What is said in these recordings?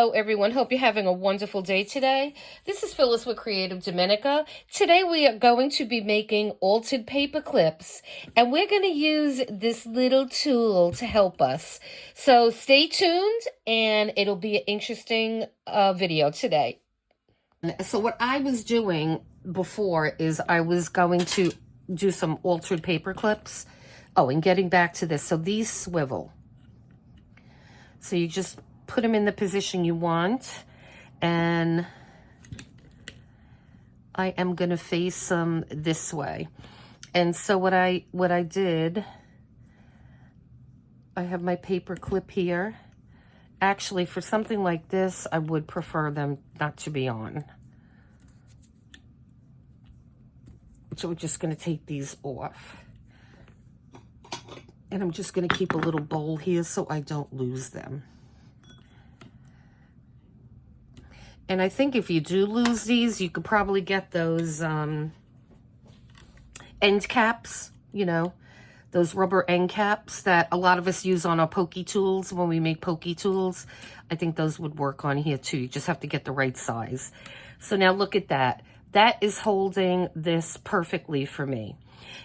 Hello everyone, hope you're having a wonderful day today. This is Phyllis with CreativeDomenica. Today we are going to be making altered paper clips, and we're going to use this little tool to help us. So stay tuned and it'll be an interesting video today. So what I was doing before is I was going to do some altered paper clips. Oh, and getting back to this, so these swivel. So you just put them in the position you want, and I am going to face them this way. And so what I did, I have my paper clip here. Actually, for something like this, I would prefer them not to be on. So we're just going to take these off. And I'm just going to keep a little bowl here so I don't lose them. And I think if you do lose these, you could probably get those end caps, you know, those rubber end caps that a lot of us use on our pokey tools when we make pokey tools. I think those would work on here too. You just have to get the right size. So now look at that. That is holding this perfectly for me.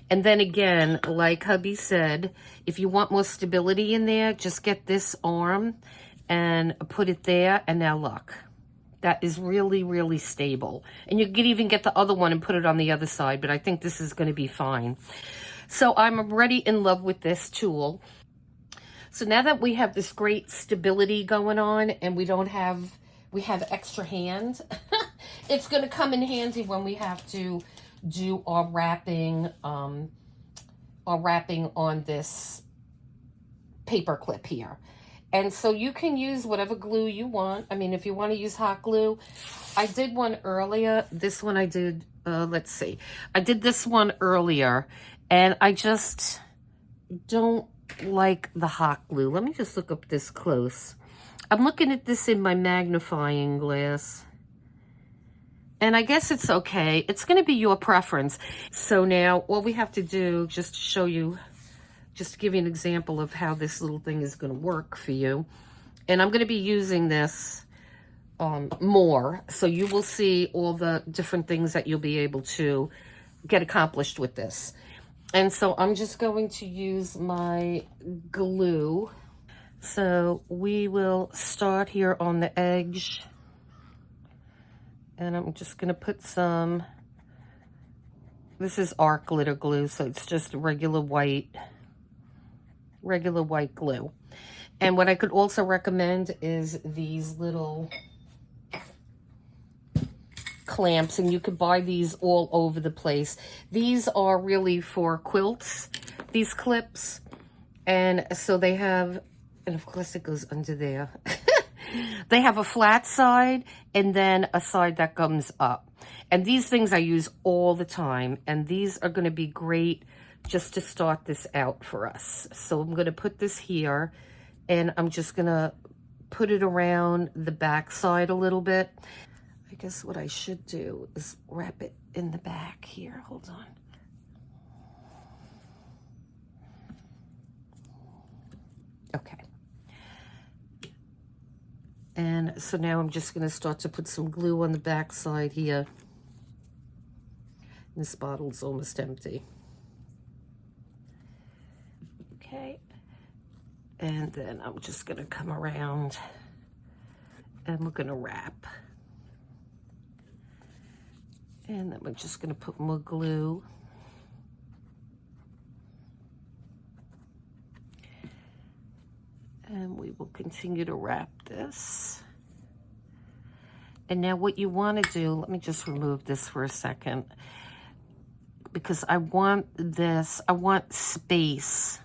And then again, like hubby said, if you want more stability in there, just get this arm and put it there. And now look, that is really, really stable. And you could even get the other one and put it on the other side, but I think this is going to be fine. So I'm already in love with this tool. So now that we have this great stability going on and we have extra hand, it's going to come in handy when we have to do our wrapping on this paper clip here. And so you can use whatever glue you want. I mean, if you want to use hot glue, I did one earlier. This one I did, let's see. I did this one earlier, and I just don't like the hot glue. Let me just look up this close. I'm looking at this in my magnifying glass. And I guess it's okay. It's going to be your preference. So now all we have to do, just to show you, just to give you an example of how this little thing is going to work for you. And I'm going to be using this more. So you will see all the different things that you'll be able to get accomplished with this. And so I'm just going to use my glue. So we will start here on the edge. And I'm just going to put some, this is art glitter glue, so it's just regular white glue. And what I could also recommend is these little clamps, and you could buy these all over the place. These are really for quilts, these clips. And so they have, and of course it goes under there. They have a flat side and then a side that comes up. And these things I use all the time. And these are going to be great just to start this out for us. So I'm going to put this here, and I'm just going to put it around the back side a little bit. I guess what I should do is wrap it in the back here. Hold on. Okay. And so now I'm just going to start to put some glue on the back side here. This bottle's almost empty. Okay. And then I'm just going to come around and we're going to wrap. And then we're just going to put more glue. And we will continue to wrap this. And now what you want to do, let me just remove this for a second, because I want this, I want space.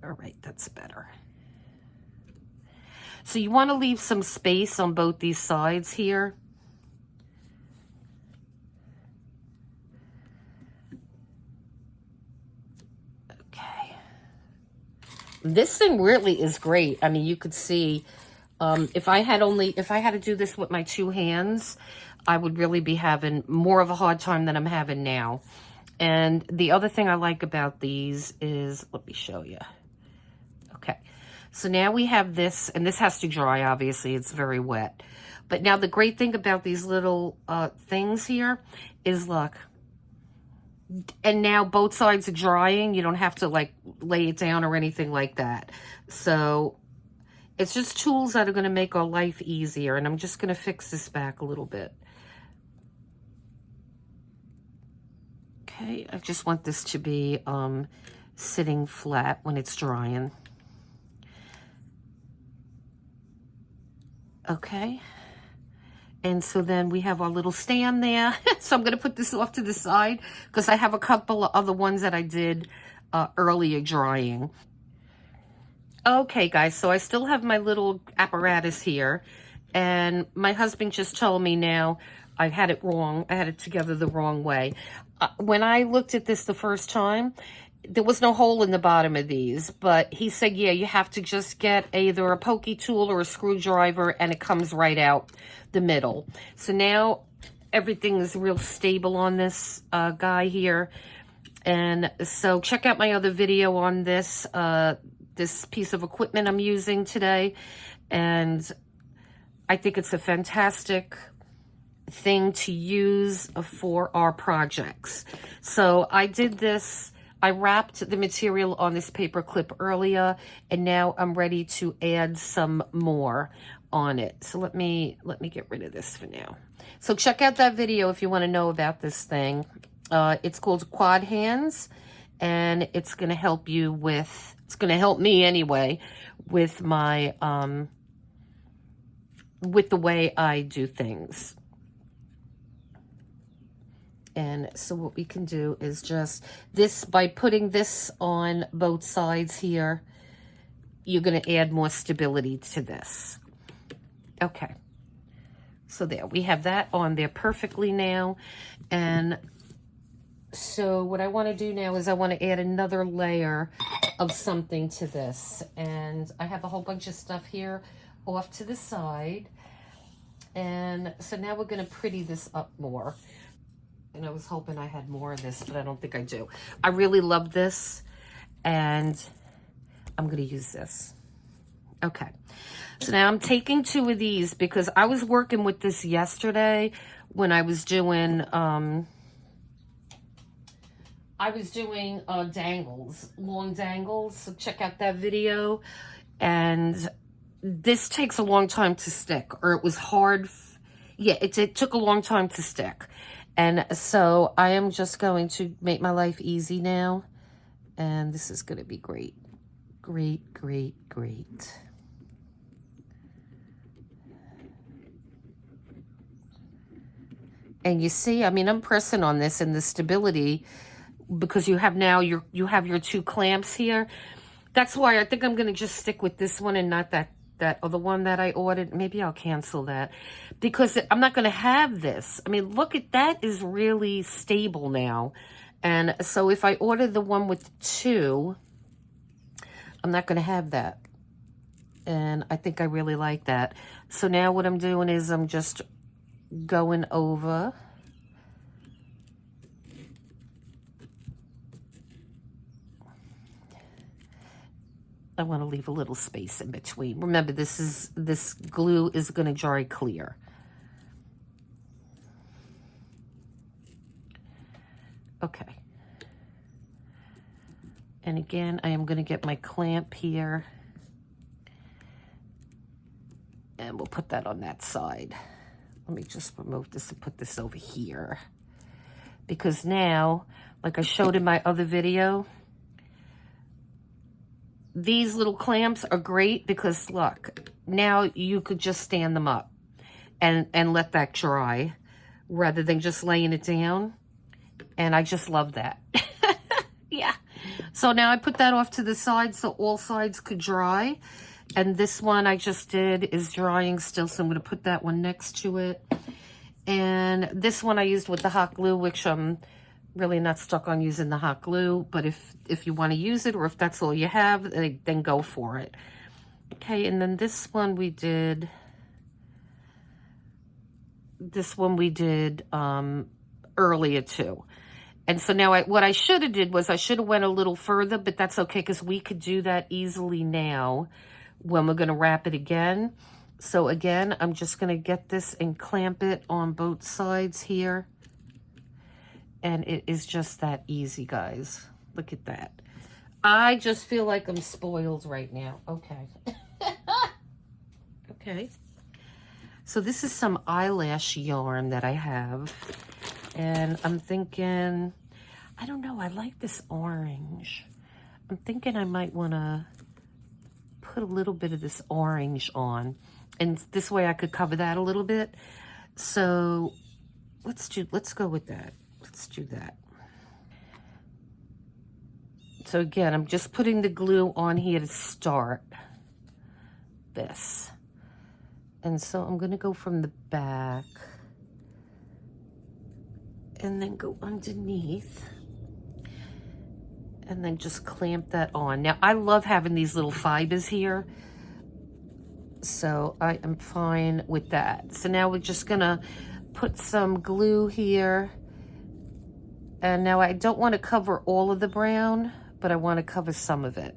All right, that's better. So you want to leave some space on both these sides here. This thing really is great. I mean, you could see, if I had to do this with my two hands, I would really be having more of a hard time than I'm having now. And the other thing I like about these is, let me show you. Okay, so now we have this, and this has to dry, obviously, it's very wet. But now the great thing about these little things here is, look, and now both sides are drying. You don't have to like lay it down or anything like that. So it's just tools that are going to make our life easier. And I'm just going to fix this back a little bit. Okay, I just want this to be sitting flat when it's drying. Okay. And so then we have our little stand there. So I'm going to put this off to the side because I have a couple of other ones that I did earlier drying. Okay, guys, so I still have my little apparatus here. And my husband just told me now I had it wrong. I had it together the wrong way. When I looked at this the first time, there was no hole in the bottom of these, but he said, yeah, you have to just get either a pokey tool or a screwdriver, and it comes right out the middle. So now everything is real stable on this guy here. And so check out my other video on this, this piece of equipment I'm using today. And I think it's a fantastic thing to use for our projects. So I did this. I wrapped the material on this paper clip earlier, and now I'm ready to add some more on it. So let me get rid of this for now. So check out that video if you want to know about this thing. It's called Quad Hands, and it's going to help you with, it's going to help me anyway, with my, with the way I do things. And so what we can do is just this, by putting this on both sides here, you're going to add more stability to this. Okay. So there, we have that on there perfectly now. And so what I want to do now is I want to add another layer of something to this. And I have a whole bunch of stuff here off to the side. And so now we're going to pretty this up more. And I was hoping I had more of this, but I don't think I do. I really love this, and I'm going to use this. Okay. So now I'm taking 2 of these because I was working with this yesterday when I was doing, dangles, long dangles. So check out that video. And this takes a long time to stick, or it was hard. Yeah, it took a long time to stick. And so I am just going to make my life easy now. And this is going to be great. Great, great, great. And you see, I mean, I'm pressing on this and the stability because you have now you have your 2 clamps here. That's why I think I'm going to just stick with this one and not that other one that I ordered. Maybe I'll cancel that because I'm not going to have this. I mean, look at that, is really stable now. And so if I order the one with 2, I'm not going to have that. And I think I really like that. So now what I'm doing is I'm just going over. I want to leave a little space in between. Remember, this glue is going to dry clear. Okay. And again, I am going to get my clamp here. And we'll put that on that side. Let me just remove this and put this over here. Because now, like I showed in my other video, these little clamps are great because, look, now you could just stand them up and let that dry rather than just laying it down. And I just love that. Yeah. So now I put that off to the side so all sides could dry. And this one I just did is drying still, so I'm going to put that one next to it. And this one I used with the hot glue, which I'm really not stuck on using the hot glue, but if you want to use it, or if that's all you have, then go for it. Okay, and then this one we did earlier too. And so now what I should have did was I should have went a little further, but that's okay because we could do that easily now when we're going to wrap it again. So again, I'm just going to get this and clamp it on both sides here. And it is just that easy, guys. Look at that. I just feel like I'm spoiled right now. Okay. Okay. So this is some eyelash yarn that I have. And I'm thinking, I don't know, I like this orange. I'm thinking I might want to put a little bit of this orange on. And this way I could cover that a little bit. So let's go with that. Let's do that. So again, I'm just putting the glue on here to start this. And so I'm going to go from the back and then go underneath and then just clamp that on. Now, I love having these little fibers here, so I am fine with that. So now we're just going to put some glue here. And now I don't want to cover all of the brown, but I want to cover some of it.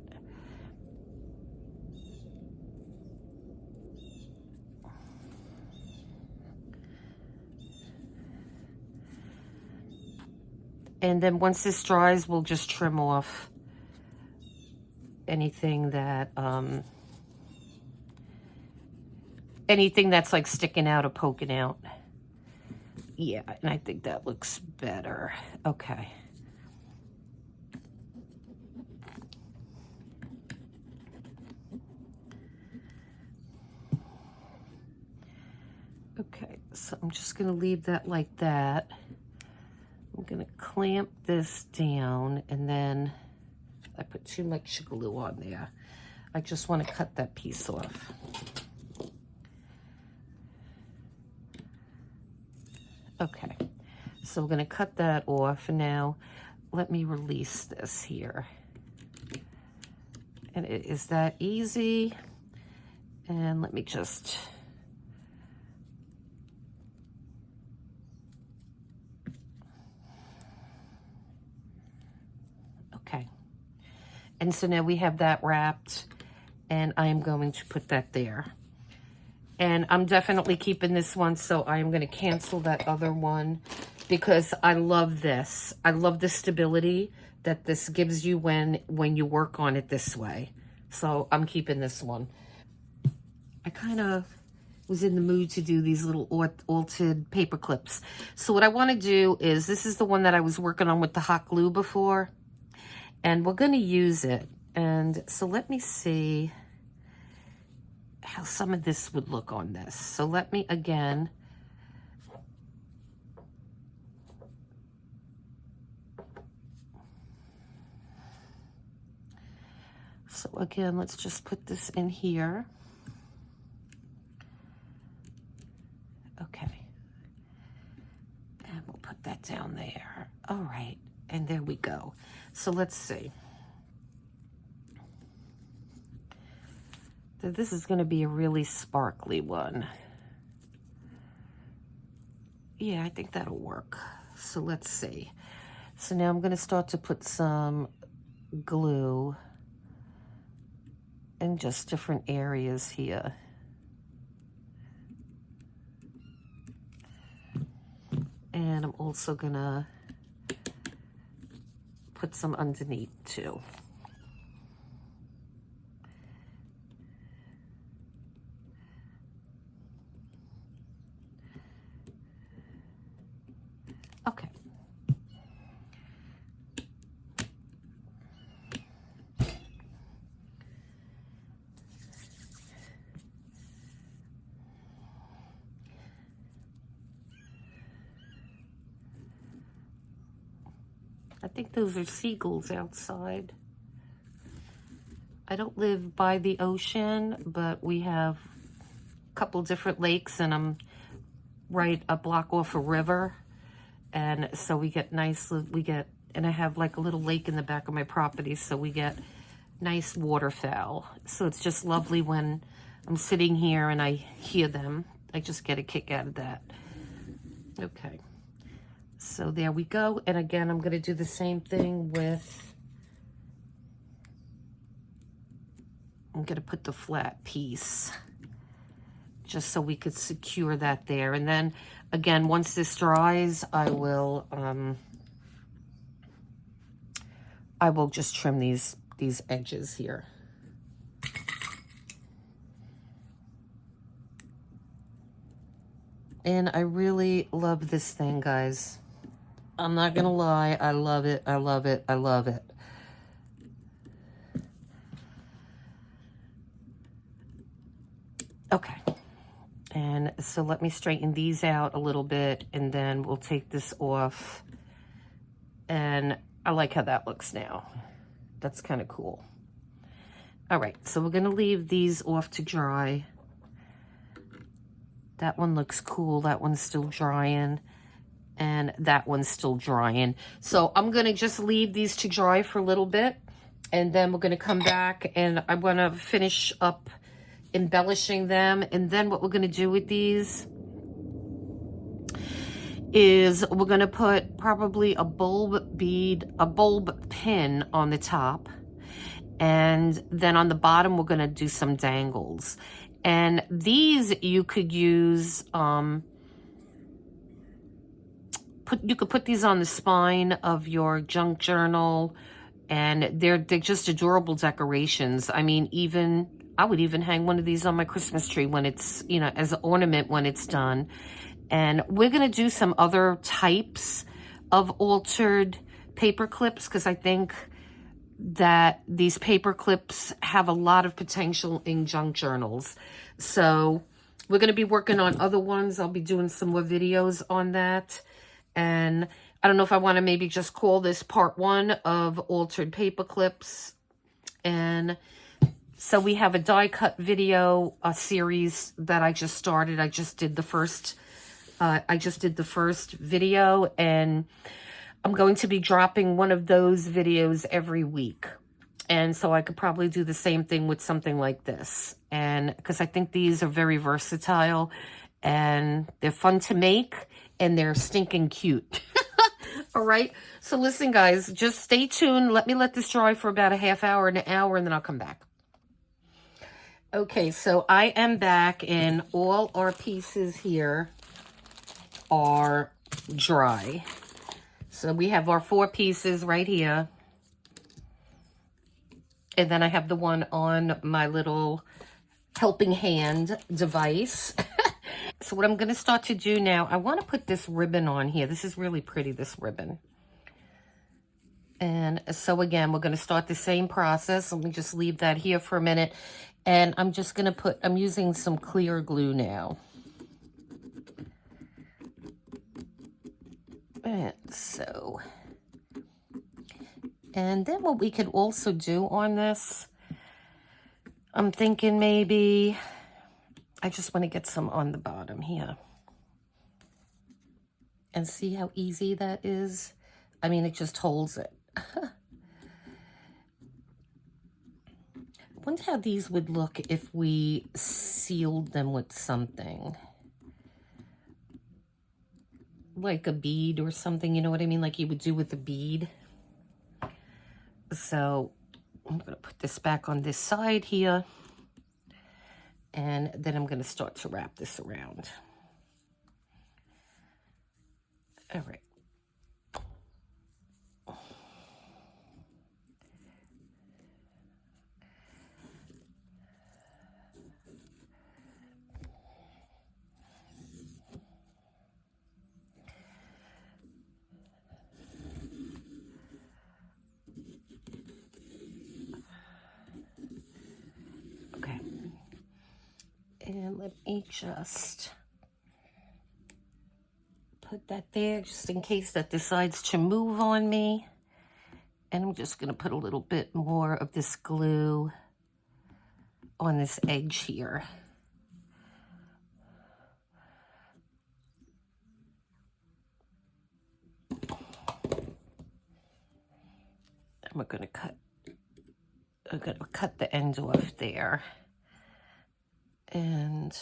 And then once this dries, we'll just trim off anything that, anything that's like sticking out or poking out. Yeah, and I think that looks better. Okay. Okay, so I'm just going to leave that like that. I'm going to clamp this down, and then I put too much glue on there. I just want to cut that piece off. Okay, so we're going to cut that off. Now, let me release this here. And it is that easy. And let me just... Okay. And so now we have that wrapped, and I am going to put that there. And I'm definitely keeping this one, so I am going to cancel that other one because I love this. I love the stability that this gives you when you work on it this way. So I'm keeping this one. I kind of was in the mood to do these little altered paper clips. So what I want to do is, this is the one that I was working on with the hot glue before. And we're going to use it. And so let me see how some of this would look on this. So let me again, so again, let's just put this in here. Okay. And we'll put that down there. All right. And there we go. So let's see. This is going to be a really sparkly one. Yeah, I think that'll work. So let's see. So now I'm going to start to put some glue in just different areas here. And I'm also going to put some underneath too. Okay. I think those are seagulls outside. I don't live by the ocean, but we have a couple different lakes, and I'm right a block off a river. And so we get and I have like a little lake in the back of my property, so we get nice waterfowl. So it's just lovely when I'm sitting here and I hear them. I just get a kick out of that. Okay. So there we go. And again, I'm going to do the same thing with, I'm going to put the flat piece just so we could secure that there. And then again, once this dries, I will just trim these edges here. And I really love this thing, guys. I'm not gonna lie, I love it, I love it, I love it. Okay, and so let me straighten these out a little bit, and then we'll take this off. And I like how that looks now. That's kind of cool. All right, so we're gonna leave these off to dry. That one looks cool, that one's still drying. And that one's still drying. So I'm going to just leave these to dry for a little bit. And then we're going to come back and I'm going to finish up embellishing them. And then what we're going to do with these is we're going to put probably a bulb bead, a bulb pin on the top. And then on the bottom, we're going to do some dangles. And these you could use... you could put these on the spine of your junk journal, and they're just adorable decorations. I mean, I would even hang one of these on my Christmas tree when it's, you know, as an ornament when it's done. And we're going to do some other types of altered paper clips because I think that these paper clips have a lot of potential in junk journals. So we're going to be working on other ones. I'll be doing some more videos on that. And I don't know if I want to maybe just call this part 1 of altered paper clips. And so we have a die cut video series that I just started. I just did the first video, and I'm going to be dropping one of those videos every week. And so I could probably do the same thing with something like this. And because I think these are very versatile and they're fun to make. And they're stinking cute. All right. So listen, guys, just stay tuned. Let me let this dry for about a half hour, an hour, and then I'll come back. Okay, so I am back, and all our pieces here are dry. So we have our 4 pieces right here. And then I have the one on my little helping hand device. So what I'm going to start to do now, I want to put this ribbon on here. This is really pretty, this ribbon. And so again, we're going to start the same process. Let me just leave that here for a minute. And I'm just going to I'm using some clear glue now. And so, and then what we could also do on this, I'm thinking maybe... I just want to get some on the bottom here. And see how easy that is? I mean, it just holds it. I wonder how these would look if we sealed them with something. Like a bead or something, you know what I mean? Like you would do with a bead. So I'm going to put this back on this side here. And then I'm going to start to wrap this around. All right. Okay. And let me just put that there just in case that decides to move on me. And I'm just going to put a little bit more of this glue on this edge here. And we're going to cut the end off there. And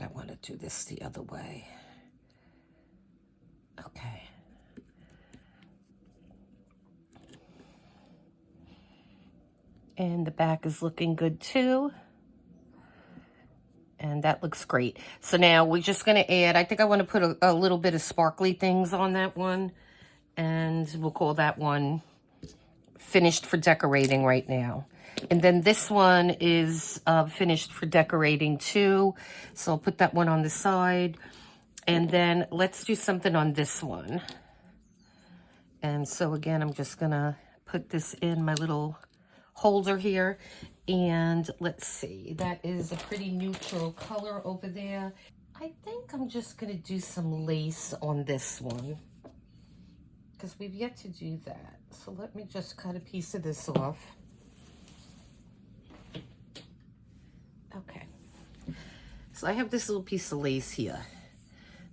I want to do this the other way. Okay. And the back is looking good too. And that looks great. So now we're just going to add, I think I want to put a little bit of sparkly things on that one. And we'll call that one finished for decorating right now. And then this one is finished for decorating too. So I'll put that one on the side. And then let's do something on this one. And so again, I'm just going to put this in my little holder here. And let's see, that is a pretty neutral color over there. I think I'm just going to do some lace on this one because we've yet to do that. So let me just cut a piece of this off. Okay. So I have this little piece of lace here.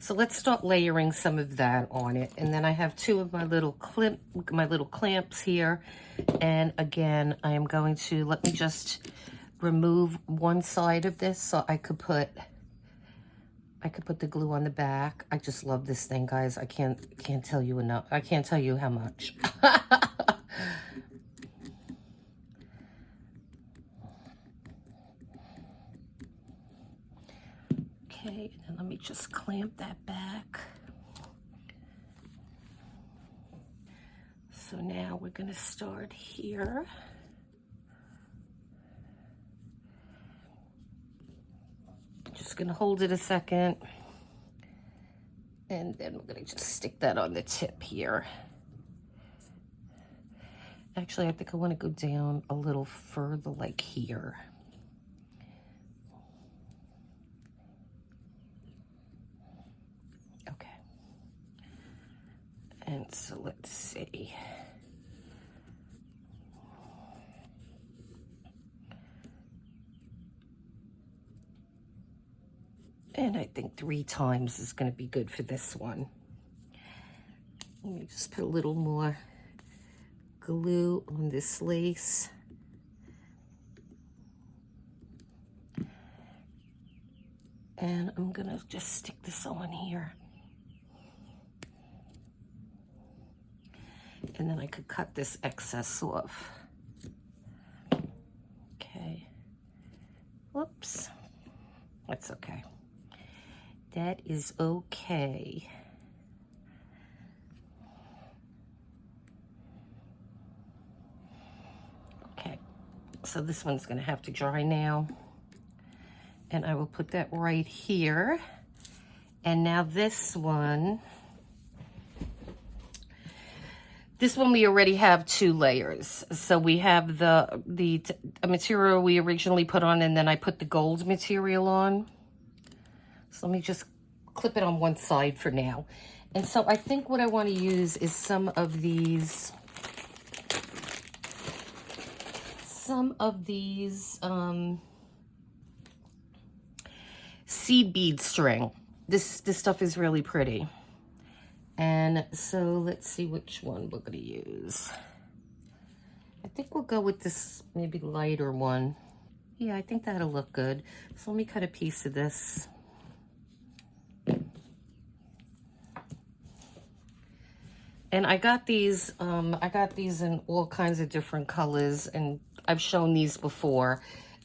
So let's start layering some of that on it. And then I have two of my little clamps here. And again, I am going to, let me just remove one side of this so I could put the glue on the back. I just love this thing, guys. I can't tell you enough. I can't tell you how much. Okay, and let me just clamp that back. So now we're going to start here. Just going to hold it a second. And then we're going to just stick that on the tip here. Actually, I think I want to go down a little further, like here. Okay. And so let's see. And I think 3 times is going to be good for this one. Let me just put a little more glue on this lace. And I'm going to just stick this on here. And then I could cut this excess off. Okay. Whoops. That's okay. That is okay. Okay, so this one's going to have to dry now. And I will put that right here. And now this one we already have 2 layers. So we have the material we originally put on, and then I put the gold material on. So let me just clip it on one side for now. And so I think what I want to use is some of these seed bead string. This stuff is really pretty. And so let's see which one we're going to use. I think we'll go with this maybe lighter one. Yeah, I think that'll look good. So let me cut a piece of this. And I got these in all kinds of different colors, and I've shown these before.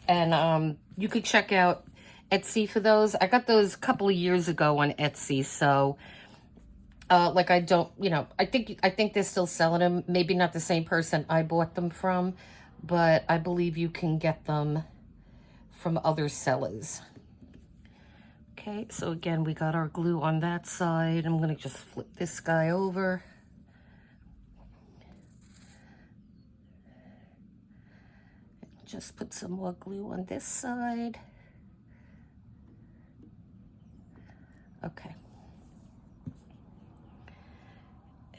And you could check out Etsy for those. I got those a couple of years ago on Etsy, so like I don't, you know, I think they're still selling them. Maybe not the same person I bought them from, but I believe you can get them from other sellers. Okay, so again, we got our glue on that side. I'm going to just flip this guy over. Just put some more glue on this side. Okay.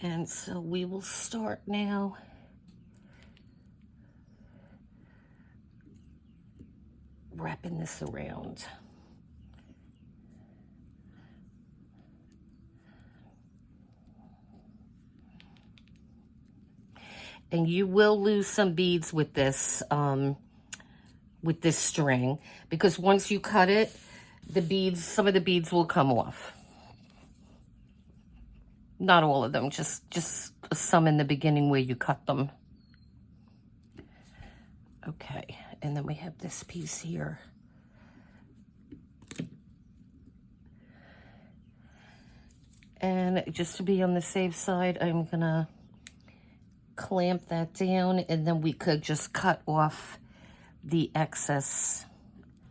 And so we will start now. Wrapping this around. And you will lose some beads with this string, because once you cut it, the beads, some of the beads will come off. Not all of them, just some in the beginning where you cut them. Okay, and then we have this piece here. And just to be on the safe side, I'm gonna clamp that down, and then we could just cut off the excess.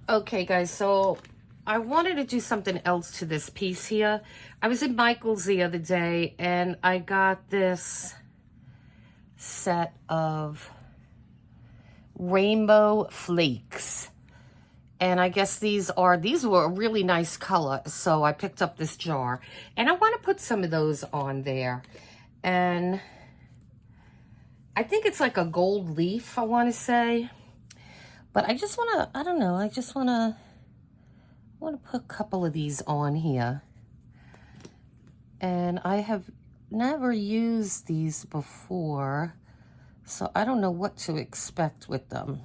Okay guys, so I wanted to do something else to this piece here. I was in Michael's the other day and I got this set of rainbow flakes. And I guess these were a really nice color. So I picked up this jar and I want to put some of those on there. And I think it's like a gold leaf, I want to say. But I just want to, I don't know, I want to put a couple of these on here. And I have never used these before, so I don't know what to expect with them.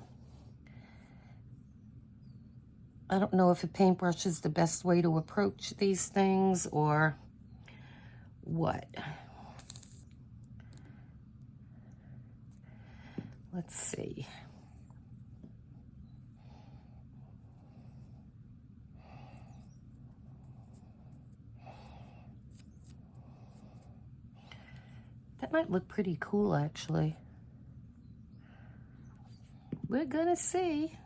I don't know if a paintbrush is the best way to approach these things or what. Let's see. That might look pretty cool, actually. We're gonna see.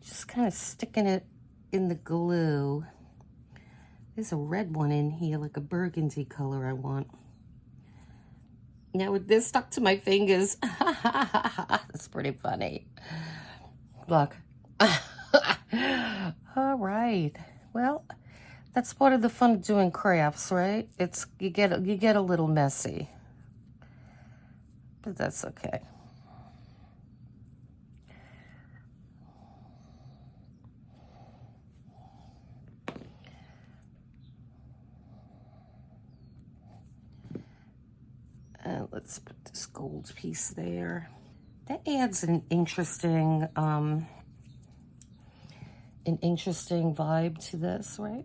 Just kind of sticking it in the glue. There's a red one in here, like a burgundy color I want. Now this stuck to my fingers. That's pretty funny. Look. All right. Well, that's part of the fun of doing crafts, right? It's you get a little messy, but that's okay. Let's put this gold piece there. That adds an interesting vibe to this, right?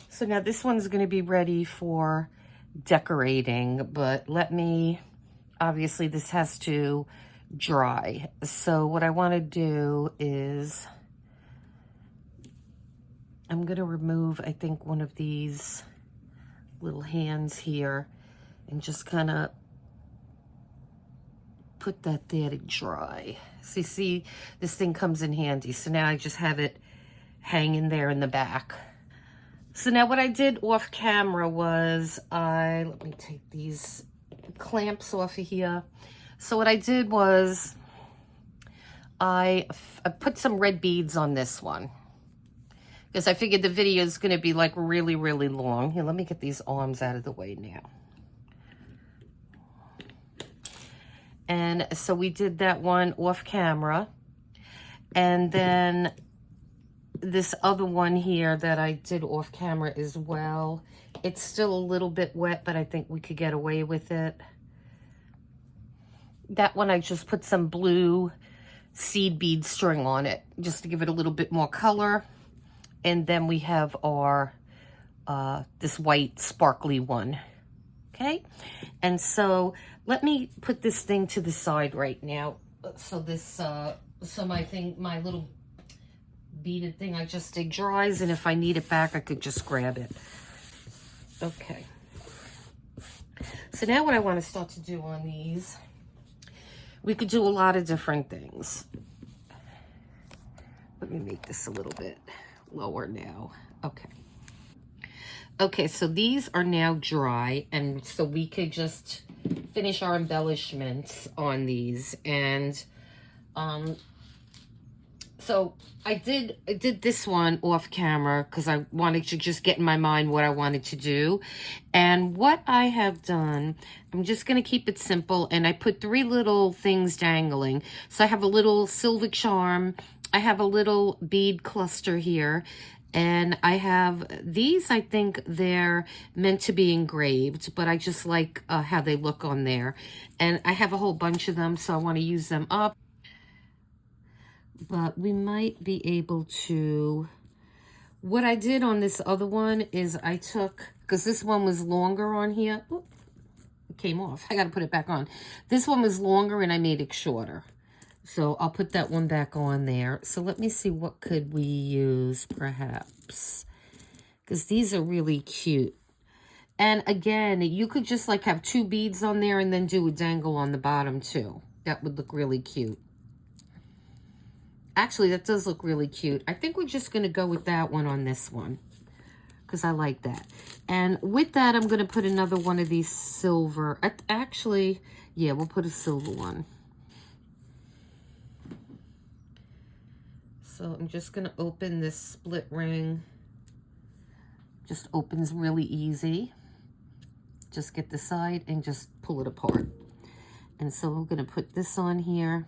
So now this one's going to be ready for decorating, but obviously this has to dry. So what I want to do is I'm going to remove, I think, one of these little hands here and just kind of put that there to dry. So you see, this thing comes in handy. So now I just have it hanging there in the back. So now what I did off camera was let me take these clamps off of here. So what I did was I put some red beads on this one because I figured the video is going to be like really, really long. Here, let me get these arms out of the way now. And so we did that one off camera. And then this other one here that I did off camera as well. It's still a little bit wet, but I think we could get away with it. That one I just put some blue seed bead string on it just to give it a little bit more color. And then we have our this white sparkly one. Okay, and so let me put this thing to the side right now. So this, so my little beaded thing I just did dries, and if I need it back, I could just grab it. Okay. So now what I want to start to do on these, we could do a lot of different things. Let me make this a little bit lower now. Okay. Okay, so these are now dry, and so we could just finish our embellishments on these. And so I did this one off camera because I wanted to just get in my mind what I wanted to do. And what I have done, I'm just going to keep it simple, and I put 3 little things dangling. So I have a little silver charm, I have a little bead cluster here, And I have these, I think they're meant to be engraved, but I just like how they look on there. And I have a whole bunch of them, so I want to use them up. But we might be able to... What I did on this other one is I took, because this one was longer on here. Oop, it came off. I got to put it back on. This one was longer and I made it shorter. So I'll put that one back on there. So let me see, what could we use perhaps? Because these are really cute. And again, you could just like have 2 beads on there and then do a dangle on the bottom too. That would look really cute. Actually, that does look really cute. I think we're just going to go with that one on this one, because I like that. And with that, I'm going to put another one of these silver. Actually, yeah, we'll put a silver one. So I'm just going to open this split ring. Just opens really easy. Just get the side and just pull it apart. And so I'm going to put this on here.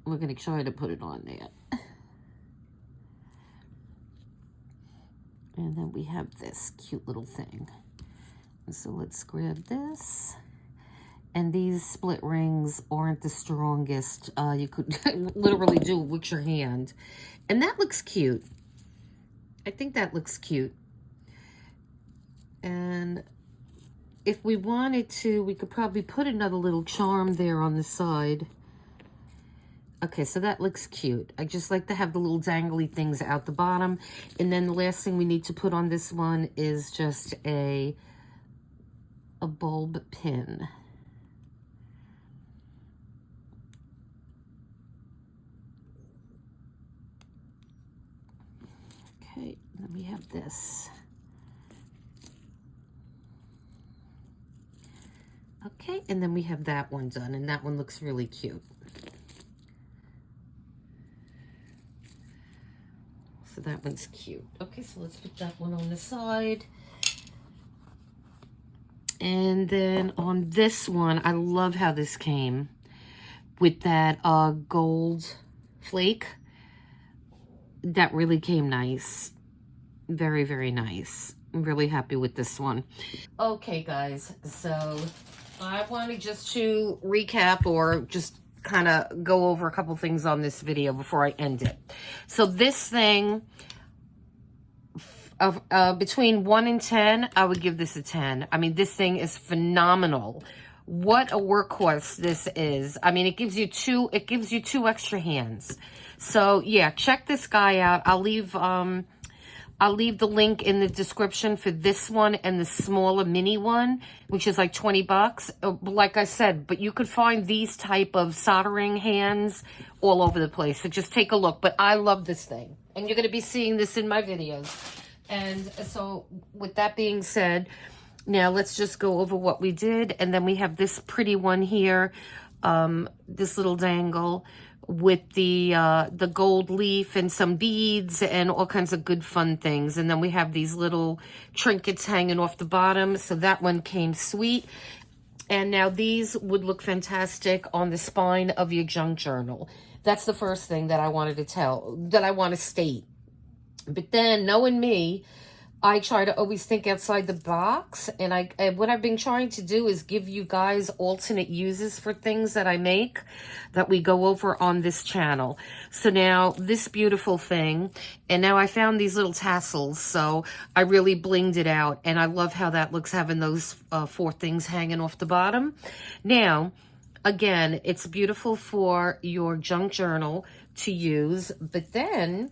We're going to try to put it on there. And then we have this cute little thing. And so let's grab this. And these split rings aren't the strongest. You could literally do it with your hand. And that looks cute. I think that looks cute. And if we wanted to, we could probably put another little charm there on the side. Okay, so that looks cute. I just like to have the little dangly things out the bottom. And then the last thing we need to put on this one is just a bulb pin. Okay, then we have this. Okay, and then we have that one done, and that one looks really cute. So that one's cute. Okay, so let's put that one on the side. And then on this one, I love how this came with that gold flake. That really came nice. Very, very nice. I'm really happy with this one. Okay, guys, so I wanted just to recap or just kind of go over a couple things on this video before I end it. So this thing, between 1 and 10, I would give this a 10. I mean, this thing is phenomenal. What a workhorse this is. I mean, it gives you two extra hands. So yeah, check this guy out. I'll leave the link in the description for this one and the smaller mini one, which is like 20 bucks. Like I said, but you could find these type of soldering hands all over the place. So just take a look. But I love this thing. And you're going to be seeing this in my videos. And so with that being said, now let's just go over what we did. And then we have this pretty one here, this little dangle with the gold leaf and some beads and all kinds of good fun things. And then we have these little trinkets hanging off the bottom. So that one came sweet. And now these would look fantastic on the spine of your junk journal. That's the first thing that I wanted to state. But then, knowing me, I try to always think outside the box. And what I've been trying to do is give you guys alternate uses for things that I make that we go over on this channel. So now this beautiful thing, and now I found these little tassels, so I really blinged it out. And I love how that looks, having those 4 things hanging off the bottom. Now, again, it's beautiful for your junk journal to use, but then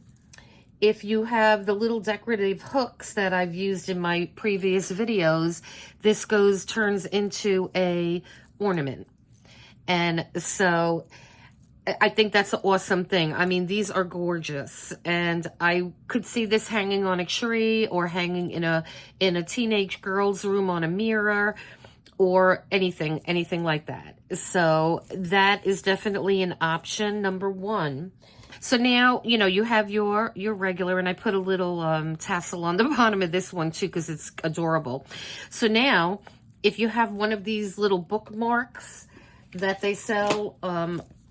if you have the little decorative hooks that I've used in my previous videos, this turns into a ornament. And so I think that's an awesome thing. I mean, these are gorgeous. And I could see this hanging on a tree or hanging in a teenage girl's room on a mirror or anything like that. So that is definitely an option, number 1. So now, you know, you have your regular, and I put a little tassel on the bottom of this one too because it's adorable. So now, if you have one of these little bookmarks that they sell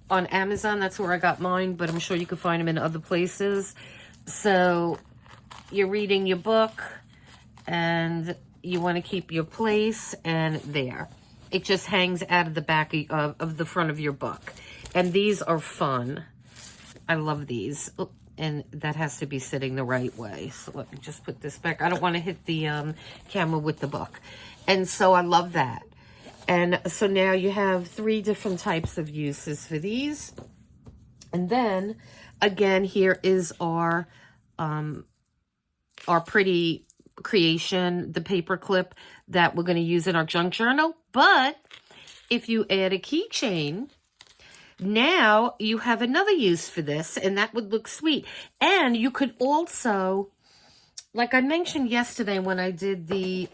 on Amazon. That's where I got mine, but I'm sure you can find them in other places. So you're reading your book and you want to keep your place, and there. It just hangs out of the back of the front of your book. And these are fun. I love these. Oh, and that has to be sitting the right way. So let me just put this back. I don't want to hit the camera with the book. And so I love that. And so now you have 3 different types of uses for these. And then, again, here is our pretty creation, the paper clip that we're going to use in our junk journal. But if you add a keychain, now you have another use for this, and that would look sweet. And you could also, like I mentioned yesterday when I did the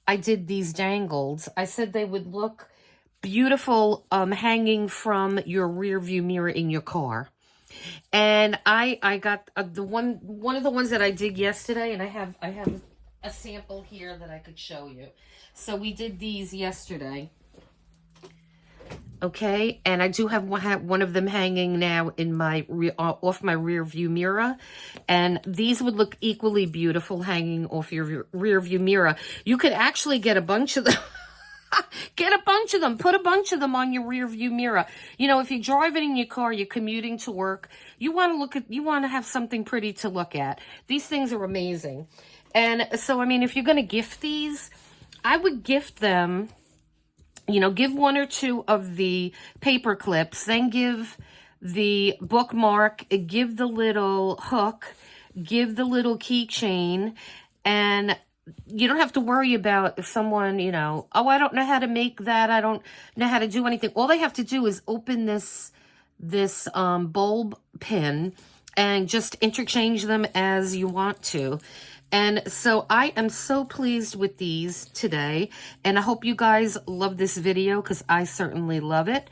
I did these dangles, I said they would look beautiful hanging from your rear view mirror in your car. And I got one of the ones that I did yesterday, and I have a sample here that I could show you. So we did these yesterday. Okay, and I do have one of them hanging now in my off my rear view mirror, and these would look equally beautiful hanging off your rear view mirror. You could actually get a bunch of them. Get a bunch of them. Put a bunch of them on your rear view mirror. You know, if you're driving in your car, you're commuting to work, you want to have something pretty to look at. These things are amazing. And so, I mean, if you're going to gift these, I would gift them, you know, give 1 or 2 of the paper clips, then give the bookmark, give the little hook, give the little keychain, and you don't have to worry about if someone, you know, oh, I don't know how to make that, I don't know how to do anything. All they have to do is open this bulb pin and just interchange them as you want to. And so I am so pleased with these today, and I hope you guys love this video, because I certainly love it.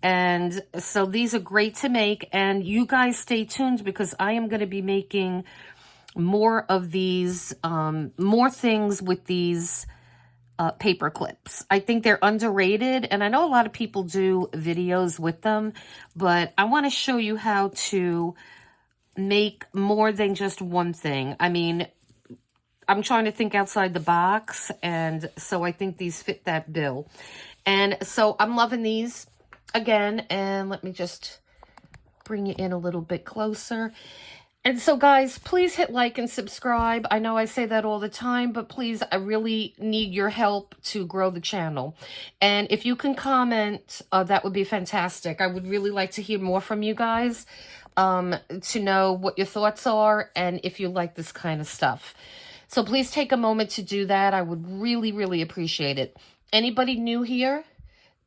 And so these are great to make, and you guys stay tuned, because I am going to be making more of these, more things with these paper clips. I think they're underrated, and I know a lot of people do videos with them, but I want to show you how to make more than just one thing. I mean, I'm trying to think outside the box, and so I think these fit that bill. And so I'm loving these again, and let me just bring you in a little bit closer. And so, guys, please hit like and subscribe. I know I say that all the time, but please, I really need your help to grow the channel. And if you can comment, that would be fantastic. I would really like to hear more from you guys, to know what your thoughts are and if you like this kind of stuff. So please take a moment to do that. I would really, really appreciate it. Anybody new here?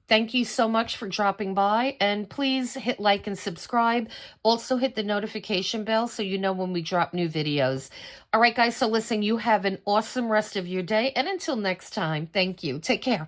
Thank you so much for dropping by, and please hit like and subscribe. Also hit the notification bell so you know when we drop new videos. All right, guys, so listen, you have an awesome rest of your day, and until next time, thank you. Take care.